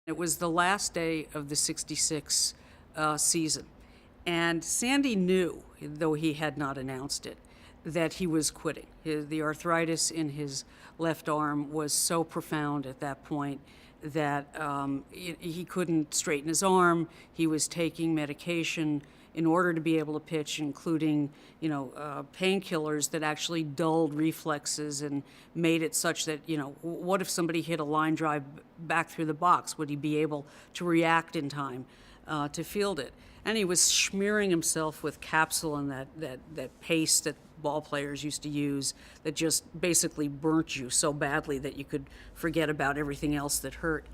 It was the last day of the '66 season. And Sandy knew, though he had not announced it, that he was quitting. The arthritis in his left arm was so profound at that point that he couldn't straighten his arm. He was taking medication in order to be able to pitch, including, painkillers that actually dulled reflexes and made it such that, what if somebody hit a line drive back through the box? Would he be able to react in time to field it? And he was smearing himself with capsule and that paste that ball players used to use that just basically burnt you so badly that you could forget about everything else that hurt.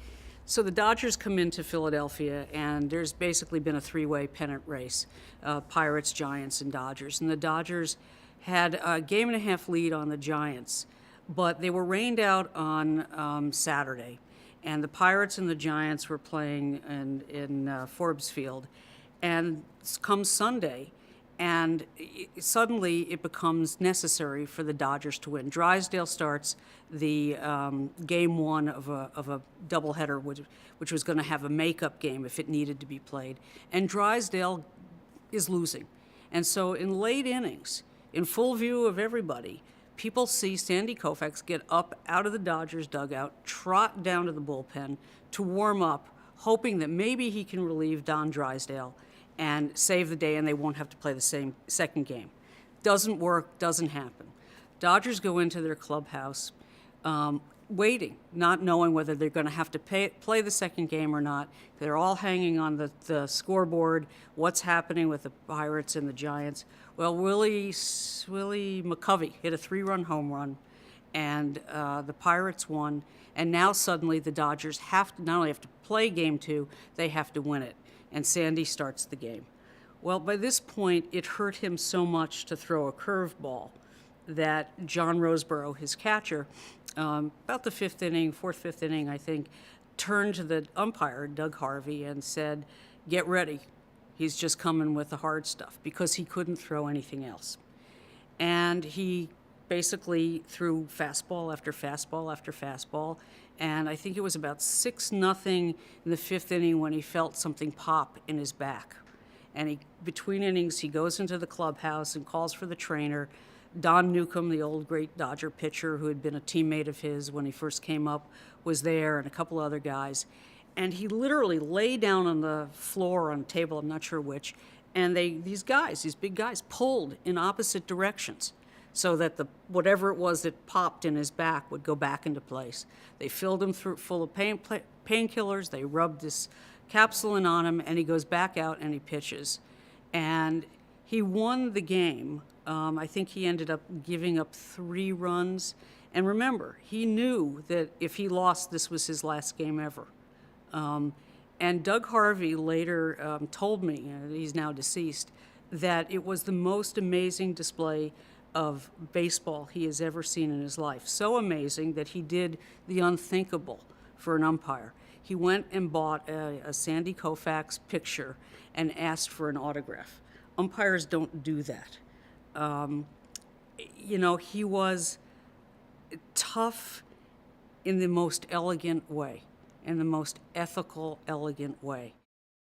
So the Dodgers come into Philadelphia, and there's basically been a three-way pennant race, Pirates, Giants, and Dodgers. And the Dodgers had a game-and-a-half lead on the Giants, but they were rained out on Saturday. And the Pirates and the Giants were playing in Forbes Field. And come Sunday, and suddenly it becomes necessary for the Dodgers to win. Drysdale starts the game one of a doubleheader, which was going to have a makeup game if it needed to be played. And Drysdale is losing. And so in late innings, in full view of everybody, people see Sandy Koufax get up out of the Dodgers dugout, trot down to the bullpen to warm up, hoping that maybe he can relieve Don Drysdale and save the day, and they won't have to play the same second game. Doesn't work, doesn't happen. Dodgers go into their clubhouse waiting, not knowing whether they're going to have to play the second game or not. They're all hanging on the scoreboard, what's happening with the Pirates and the Giants. Well, Willie McCovey hit a 3-run home run, and the Pirates won. And now suddenly the Dodgers not only have to play game two, they have to win it. And Sandy starts the game. Well, by this point, it hurt him so much to throw a curveball that John Roseborough, his catcher, about the fifth inning, fifth inning, I think, turned to the umpire, Doug Harvey, and said, "Get ready. He's just coming with the hard stuff," because he couldn't throw anything else. And he basically threw fastball after fastball after fastball. And I think it was about 6-0 in the fifth inning when he felt something pop in his back. And between innings, he goes into the clubhouse and calls for the trainer. Don Newcomb, the old great Dodger pitcher who had been a teammate of his when he first came up, was there, and a couple other guys. And he literally lay down on the floor, on a table, I'm not sure which, and these big guys, pulled in opposite directions, so that whatever it was that popped in his back would go back into place. They filled him full of painkillers. They rubbed this capsule in on him, and he goes back out and he pitches. And he won the game. I think he ended up giving up 3 runs. And remember, he knew that if he lost, this was his last game ever. And Doug Harvey later told me, he's now deceased, that it was the most amazing display of baseball he has ever seen in his life. So amazing that he did the unthinkable for an umpire. He went and bought a Sandy Koufax picture and asked for an autograph. Umpires don't do that. He was tough in the most elegant way, in the most ethical, elegant way.